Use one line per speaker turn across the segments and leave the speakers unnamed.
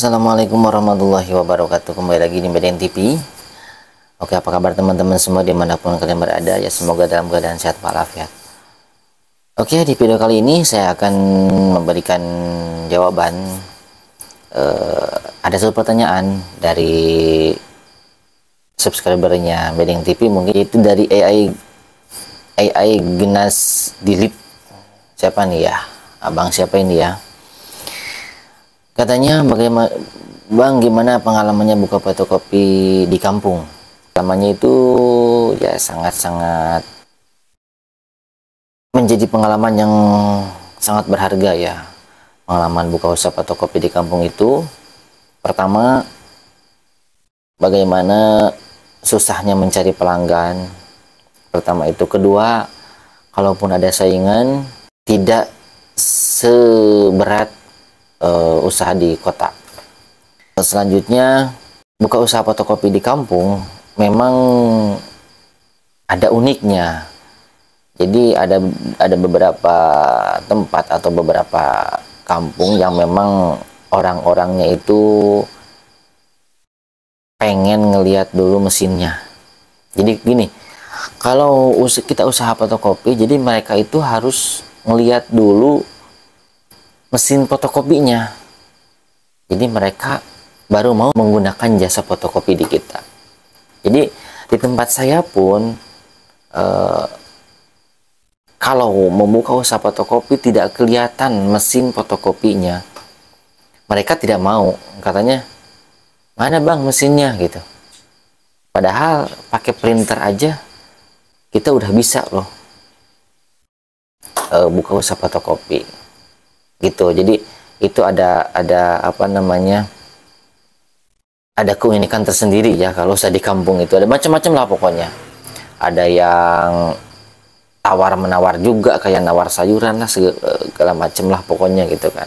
Assalamualaikum warahmatullahi wabarakatuh. Kembali lagi di Medan TV. Oke, apa kabar teman-teman semua dimanapun kalian berada? Ya, semoga dalam keadaan sehat walafiat. Oke, di video kali ini saya akan memberikan jawaban. Ada satu pertanyaan dari subscribernya Medan TV, mungkin itu dari AI Genas Dilip. Siapa nih ya? Abang siapa ini ya? Katanya, bagaimana Bang, gimana pengalamannya buka fotokopi di kampung? Pengalamannya itu ya sangat-sangat menjadi pengalaman yang sangat berharga ya. Pengalaman buka usaha fotokopi di kampung itu, pertama, bagaimana susahnya mencari pelanggan. Pertama itu. Kedua, kalaupun ada saingan, tidak seberat usaha di kota. Selanjutnya, buka usaha fotokopi di kampung memang ada uniknya. Jadi ada beberapa tempat atau beberapa kampung yang memang orang-orangnya itu pengen ngelihat dulu mesinnya. Jadi gini, kalau kita usaha fotokopi, jadi mereka itu harus ngelihat dulu mesin fotokopinya. Jadi mereka baru mau menggunakan jasa fotokopi di kita. Jadi di tempat saya pun kalau membuka usaha fotokopi tidak kelihatan mesin fotokopinya, mereka tidak mau. Katanya, mana bang mesinnya gitu. Padahal pakai printer aja kita udah bisa loh buka usaha fotokopi gitu. Jadi itu ada apa namanya, ada keunikan tersendiri ya. Kalau usaha di kampung itu ada macam-macam lah pokoknya. Ada yang tawar menawar juga, kayak nawar sayuran lah, segala macam lah pokoknya gitu kan.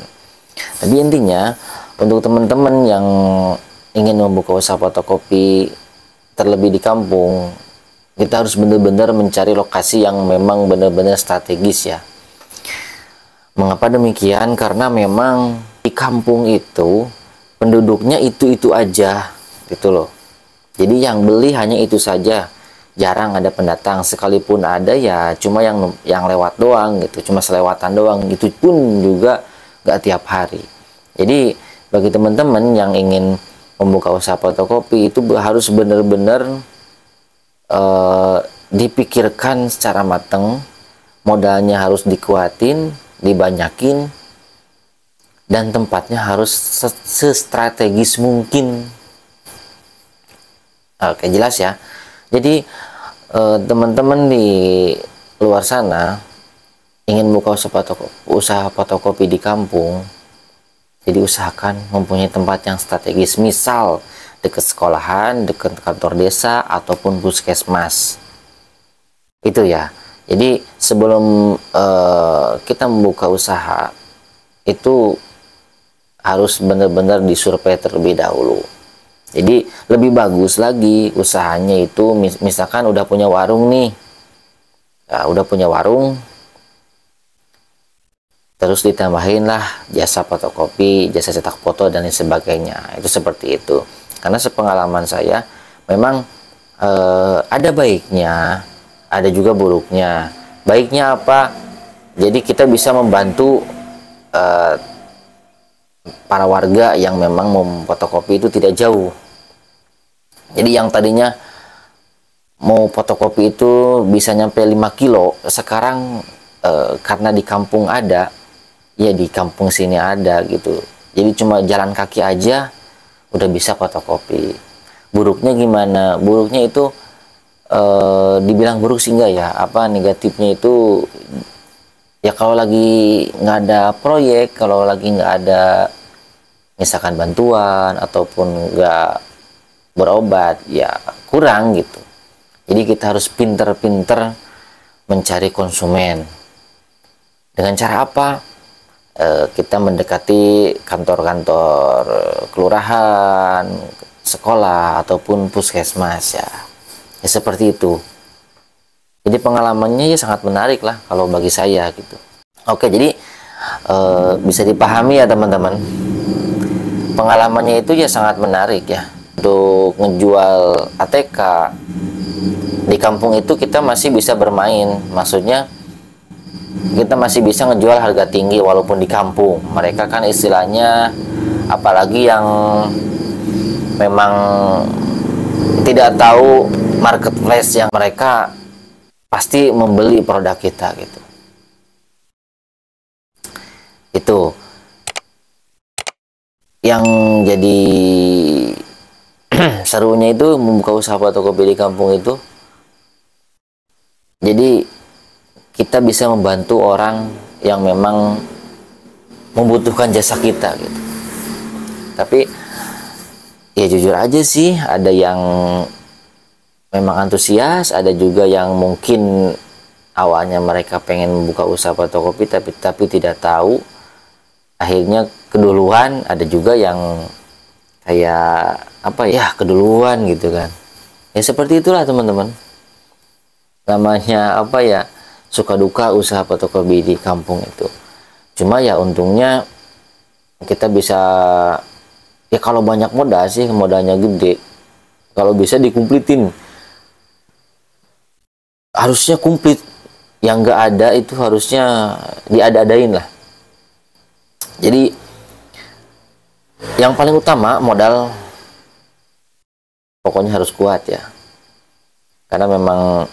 Tapi intinya untuk teman-teman yang ingin membuka usaha fotokopi terlebih di kampung, kita harus benar-benar mencari lokasi yang memang benar-benar strategis ya. Mengapa demikian? Karena memang di kampung itu penduduknya itu aja gitu loh. Jadi yang beli hanya itu saja, jarang ada pendatang. Sekalipun ada ya cuma yang lewat doang gitu, cuma selewatan doang, itu pun juga gak tiap hari. Jadi bagi teman-teman yang ingin membuka usaha fotokopi itu harus benar-benar dipikirkan secara matang, modalnya harus dikuatin, dibanyakin, dan tempatnya harus sestrategis mungkin. Oke, jelas ya. Jadi teman-teman di luar sana ingin buka usaha fotokopi di kampung, jadi usahakan mempunyai tempat yang strategis, misal dekat sekolahan, dekat kantor desa, ataupun puskesmas. Itu ya. Jadi sebelum kita membuka usaha itu harus benar-benar disurvei terlebih dahulu. Jadi lebih bagus lagi usahanya itu, misalkan udah punya warung nih, ya, udah punya warung, terus ditambahin lah jasa fotokopi, jasa cetak foto dan lain sebagainya. Itu seperti itu. Karena sepengalaman saya memang ada baiknya, ada juga buruknya. Baiknya apa? Jadi kita bisa membantu para warga yang memang memfotokopi itu tidak jauh. Jadi yang tadinya mau fotokopi itu bisa nyampe 5 kilo, sekarang karena di kampung ada, ya di kampung sini ada gitu. Jadi cuma jalan kaki aja udah bisa fotokopi. Buruknya gimana? Buruknya itu dibilang buruk sih enggak ya, apa negatifnya itu ya, kalau lagi nggak ada proyek, kalau lagi nggak ada misalkan bantuan ataupun nggak berobat, ya kurang gitu. Jadi kita harus pinter-pinter mencari konsumen. Dengan cara apa? Kita mendekati kantor-kantor kelurahan, sekolah, ataupun puskesmas ya. Ya seperti itu. Jadi pengalamannya ya sangat menarik lah kalau bagi saya gitu. Oke, jadi bisa dipahami ya teman-teman. pengalamannya itu ya sangat menarik ya. Untuk ngejual ATK di kampung itu kita masih bisa bermain, maksudnya kita masih bisa ngejual harga tinggi walaupun di kampung. Mereka kan istilahnya, apalagi yang memang tidak tahu marketplace, yang mereka pasti membeli produk kita gitu. Itu yang jadi serunya itu membuka usaha fotokopi di kampung itu. Jadi kita bisa membantu orang yang memang membutuhkan jasa kita gitu. Tapi ya jujur aja sih, ada yang memang antusias, ada juga yang mungkin awalnya mereka pengen membuka usaha fotokopi tapi tidak tahu, akhirnya keduluan. Ada juga yang kayak apa ya, keduluan gitu kan. Ya seperti itulah teman-teman, namanya apa ya, suka duka usaha fotokopi di kampung itu. Cuma ya untungnya kita bisa, ya kalau banyak modal sih, modalnya gede, kalau bisa dikumplitin, harusnya komplit. Yang nggak ada itu harusnya diada-adain lah. Jadi yang paling utama modal pokoknya harus kuat ya, karena memang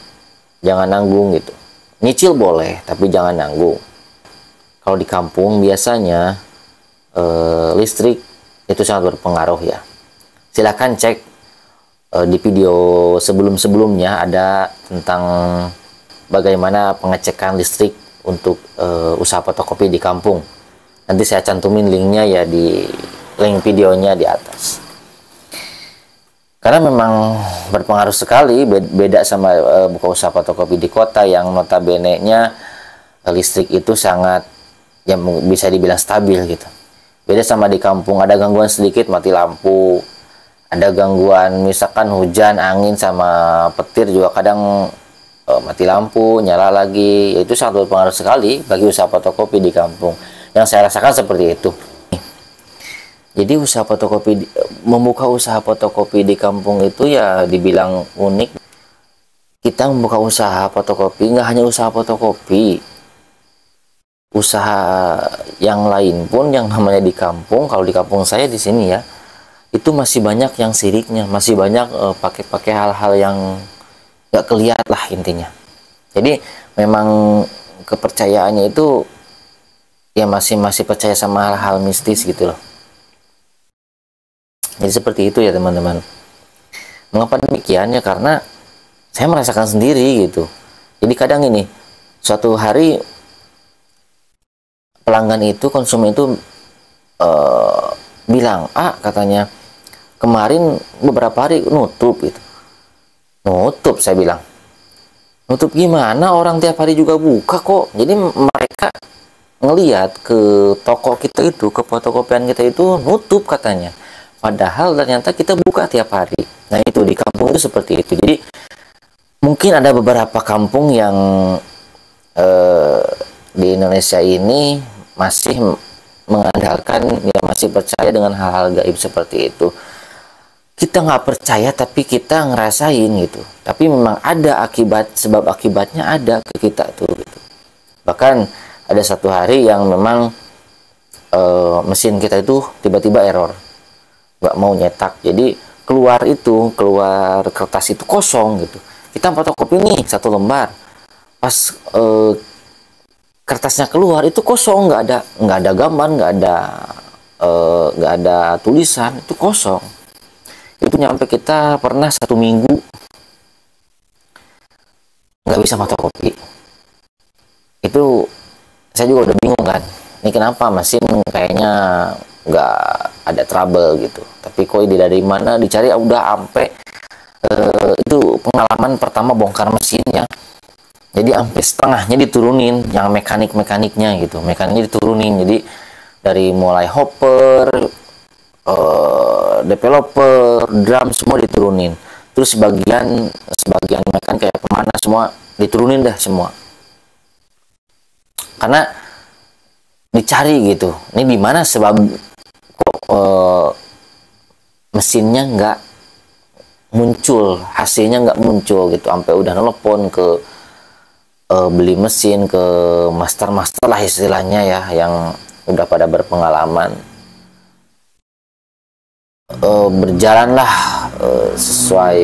jangan nanggung gitu. Nyicil boleh tapi jangan nanggung. Kalau di kampung biasanya listrik itu sangat berpengaruh ya. Silahkan cek di video sebelum-sebelumnya, ada tentang bagaimana pengecekan listrik untuk usaha fotokopi di kampung. Nanti saya cantumin linknya ya, di link videonya di atas. Karena memang berpengaruh sekali, beda sama buka usaha fotokopi di kota yang notabene-nya listrik itu sangat, ya bisa dibilang stabil gitu. Beda sama di kampung, ada gangguan sedikit mati lampu, ada gangguan misalkan hujan, angin sama petir juga kadang mati lampu, nyala lagi. Itu sangat berpengaruh sekali bagi usaha fotokopi di kampung. Yang saya rasakan seperti itu. Jadi usaha fotokopi, membuka usaha fotokopi di kampung itu ya dibilang unik. Kita membuka usaha fotokopi, nggak hanya usaha fotokopi, usaha yang lain pun yang namanya di kampung. Kalau di kampung saya di sini ya, itu masih banyak yang siriknya, masih banyak pakai hal-hal yang nggak kelihatan lah intinya. Jadi memang kepercayaannya itu ya masih percaya sama hal-hal mistis gitu loh. Jadi seperti itu ya teman-teman. Mengapa demikian? Ya karena saya merasakan sendiri gitu. Jadi kadang ini, suatu hari pelanggan itu, konsumen itu bilang, katanya kemarin beberapa hari nutup gitu. Nutup, saya bilang. Nutup gimana? Orang tiap hari juga buka kok. Jadi mereka ngelihat ke toko kita itu, ke fotokopian kita itu nutup katanya. Padahal ternyata kita buka tiap hari. Nah itu di kampung itu seperti itu. Jadi mungkin ada beberapa kampung yang di Indonesia ini masih mengandalkan, ya masih percaya dengan hal-hal gaib seperti itu. Kita nggak percaya tapi kita ngerasain gitu. Tapi memang ada akibat, sebab akibatnya ada ke kita tuh gitu. Bahkan ada satu hari yang memang mesin kita itu tiba-tiba error, nggak mau nyetak. Jadi keluar kertas itu kosong gitu. Kita fotokopi nih 1 lembar, pas kertasnya keluar itu kosong, nggak ada gambar, nggak ada tulisan, itu kosong. Itu nyampe kita pernah 1 minggu nggak bisa fotokopi. Itu saya juga udah bingung kan, ini kenapa mesin kayaknya nggak ada trouble gitu, tapi kok ini dari mana, dicari udah sampai itu pengalaman pertama bongkar mesin ya. Jadi sampai setengahnya diturunin, yang mekaniknya gitu, mekaniknya diturunin. Jadi dari mulai hopper, developer, drum semua diturunin. Terus sebagian mekanik kayak pemanas semua diturunin dah semua. Karena dicari gitu, ini di mana sebab kok mesinnya nggak muncul, hasilnya nggak muncul gitu, sampai udah nelpon ke beli mesin, ke master lah istilahnya ya, yang udah pada berpengalaman. Berjalanlah sesuai,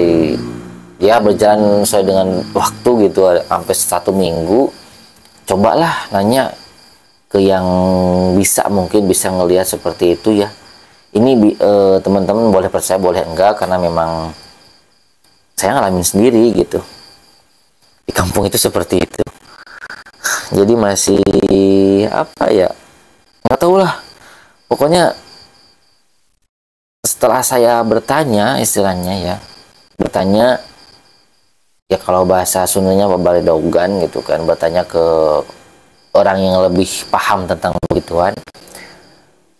ya berjalan sesuai dengan waktu gitu, sampai 1 minggu. Cobalah nanya ke yang mungkin bisa ngelihat seperti itu ya. Ini teman-teman boleh percaya boleh enggak, karena memang saya ngalamin sendiri gitu. Di kampung itu seperti itu. Jadi masih apa ya, nggak tahu lah. Pokoknya setelah saya bertanya, istilahnya ya, bertanya ya, kalau bahasa Sundanya babaledogan gitu kan, bertanya ke orang yang lebih paham tentang begituan.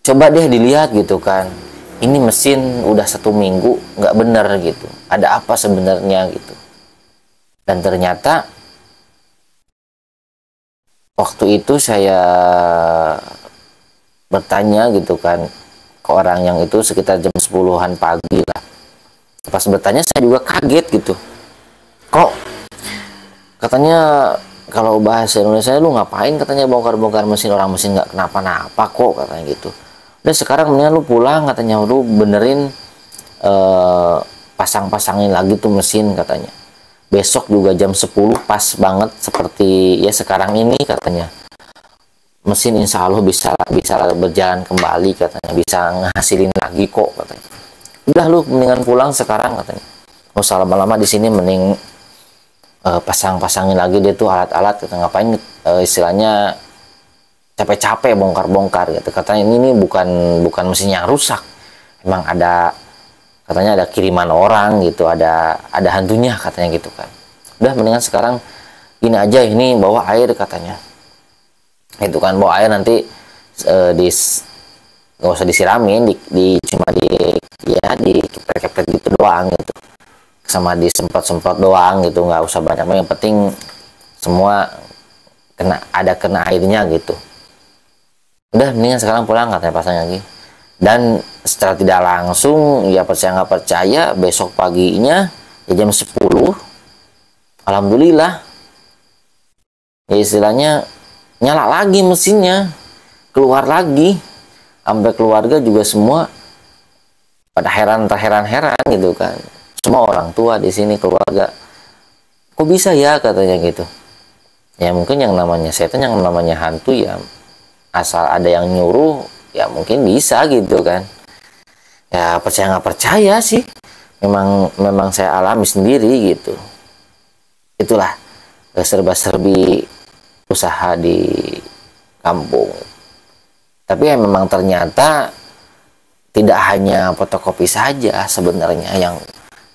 Coba deh dilihat gitu kan, ini mesin udah 1 minggu nggak bener gitu, ada apa sebenarnya gitu. Dan ternyata waktu itu saya bertanya gitu kan ke orang yang itu sekitar jam 10-an pagi lah. Pas bertanya saya juga kaget gitu, kok katanya kalau bahasa Indonesia, lu ngapain katanya bongkar-bongkar mesin, orang mesin nggak kenapa-napa kok katanya gitu. Udah sekarang mendingan lu pulang katanya, lu benerin pasang-pasangin lagi tuh mesin katanya. Besok juga jam 10 pas banget seperti ya sekarang ini katanya. Mesin insya Allah bisa berjalan kembali katanya, bisa ngehasilin lagi kok katanya. Udah lu mendingan pulang sekarang katanya. Nggak usah lama-lama di sini, mending pasang-pasangin lagi dia tuh alat-alat, kata ngapain istilahnya capek-capek bongkar-bongkar gitu. Katanya ini bukan mesin yang rusak, emang ada, katanya ada kiriman orang gitu, ada hantunya katanya gitu kan. Udah mendingan sekarang gini aja, ini bawa air katanya itu kan, bawa air nanti nggak usah disiramin, cuma di kepret-kepret gitu doang gitu, sama disemprot-semprot doang gitu, nggak usah banyak, yang penting semua kena airnya gitu. Udah mendingan sekarang pulang katanya, pasang lagi. Dan secara tidak langsung, ya percaya nggak percaya, besok paginya ya jam 10 alhamdulillah ya istilahnya nyala lagi mesinnya, keluar lagi, sampai keluarga juga semua pada terheran-heran gitu kan. Semua orang tua di sini, keluarga, kok bisa ya katanya gitu. Ya mungkin yang namanya setan, yang namanya hantu ya, asal ada yang nyuruh ya mungkin bisa gitu kan. Ya percaya nggak percaya sih, memang saya alami sendiri gitu. Itulah serba-serbi usaha di kampung. Tapi ya memang ternyata tidak hanya fotokopi saja sebenarnya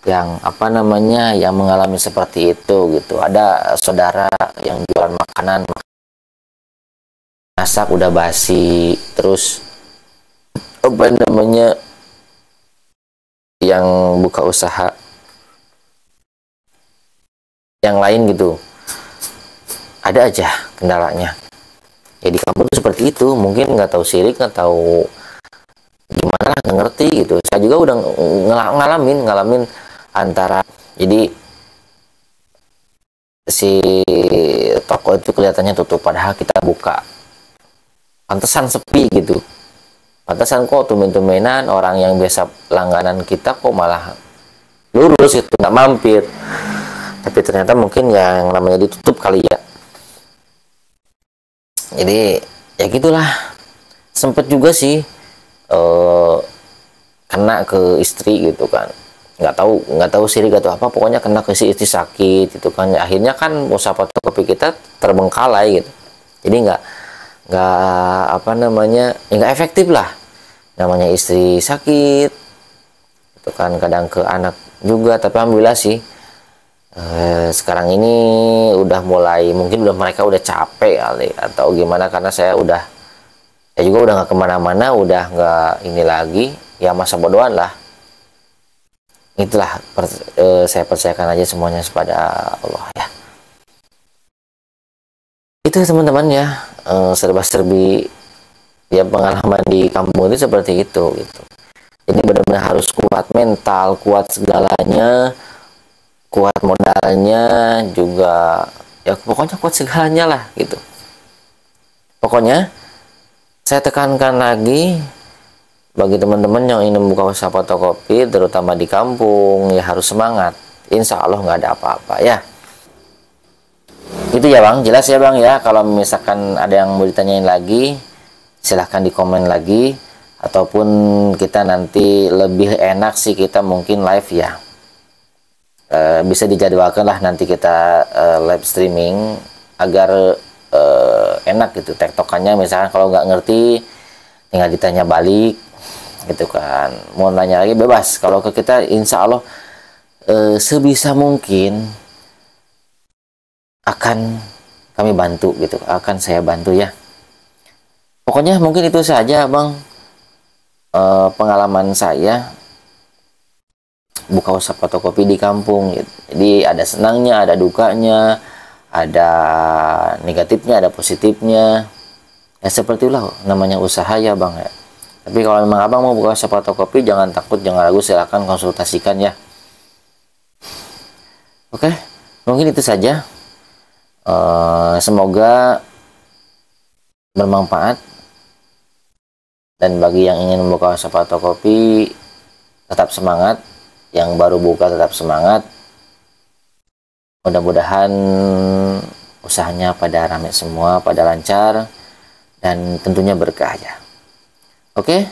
yang apa namanya, yang mengalami seperti itu gitu. Ada saudara yang jualan makanan, masak udah basi, terus apa namanya, yang buka usaha yang lain gitu, ada aja kendalanya. Ya di kampung tuh seperti itu, mungkin nggak tahu sirik, nggak tahu gimana lah, nggak ngerti gitu. Saya juga udah ngalamin antara, jadi si toko itu kelihatannya tutup padahal kita buka, pantesan sepi gitu, pantesan kok tumben-tumbenan orang yang biasa langganan kita kok malah lurus gitu, nggak mampir. Tapi ternyata mungkin yang namanya ditutup kali ya. Jadi ya gitulah. Sempet juga sih kena ke istri gitu kan, nggak tahu sirik atau apa, pokoknya kena ke si istri sakit gitu kan. Akhirnya kan usaha fotokopi kita terbengkalai gitu. Jadi nggak apa namanya, ya nggak efektif lah. Namanya istri sakit itu kan, kadang ke anak juga. Tapi alhamdulillah sih sekarang ini udah mulai, mungkin mereka udah capek kali atau gimana, karena saya juga udah nggak kemana-mana, udah nggak ini lagi ya, masa bodohan lah. Itulah saya percayakan aja semuanya kepada Allah ya. Itu teman-teman ya, serba-serbi ya, pengalaman di kampung itu seperti itu gitu. Ini benar-benar harus kuat mental, kuat segalanya, kuat modalnya juga, ya pokoknya kuat segalanya lah gitu. Pokoknya saya tekankan lagi, bagi teman-teman yang ingin membuka usaha fotokopi terutama di kampung, ya harus semangat. Insya Allah nggak ada apa-apa ya. Itu ya Bang, jelas ya Bang ya. Kalau misalkan ada yang mau ditanyain lagi, silahkan di komen lagi, ataupun kita nanti lebih enak sih kita mungkin live ya. Bisa dijadwalkan lah nanti kita live streaming agar enak gitu tektokannya. Misalkan kalau nggak ngerti tinggal ditanya balik gitu kan, mau nanya lagi bebas. Kalau ke kita insya Allah sebisa mungkin akan kami bantu gitu, akan saya bantu ya. Pokoknya mungkin itu saja Bang, pengalaman saya buka usaha fotokopi di kampung gitu. Jadi ada senangnya, ada dukanya, ada negatifnya, ada positifnya. Ya seperti itulah namanya usaha ya Bang ya. Tapi kalau memang Abang mau buka usaha fotokopi, jangan takut, jangan ragu, silahkan konsultasikan ya. Oke, mungkin itu saja. Semoga bermanfaat, dan bagi yang ingin membuka usaha fotokopi tetap semangat, yang baru buka tetap semangat. Mudah-mudahan usahanya pada ramai semua, pada lancar, dan tentunya berkah ya. Oke,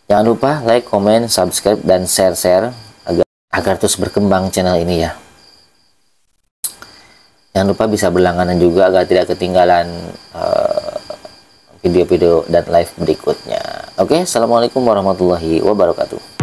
jangan lupa like, comment, subscribe, dan share agar terus berkembang channel ini ya. Jangan lupa bisa berlangganan juga agar tidak ketinggalan video-video dan live berikutnya. Oke, assalamualaikum warahmatullahi wabarakatuh.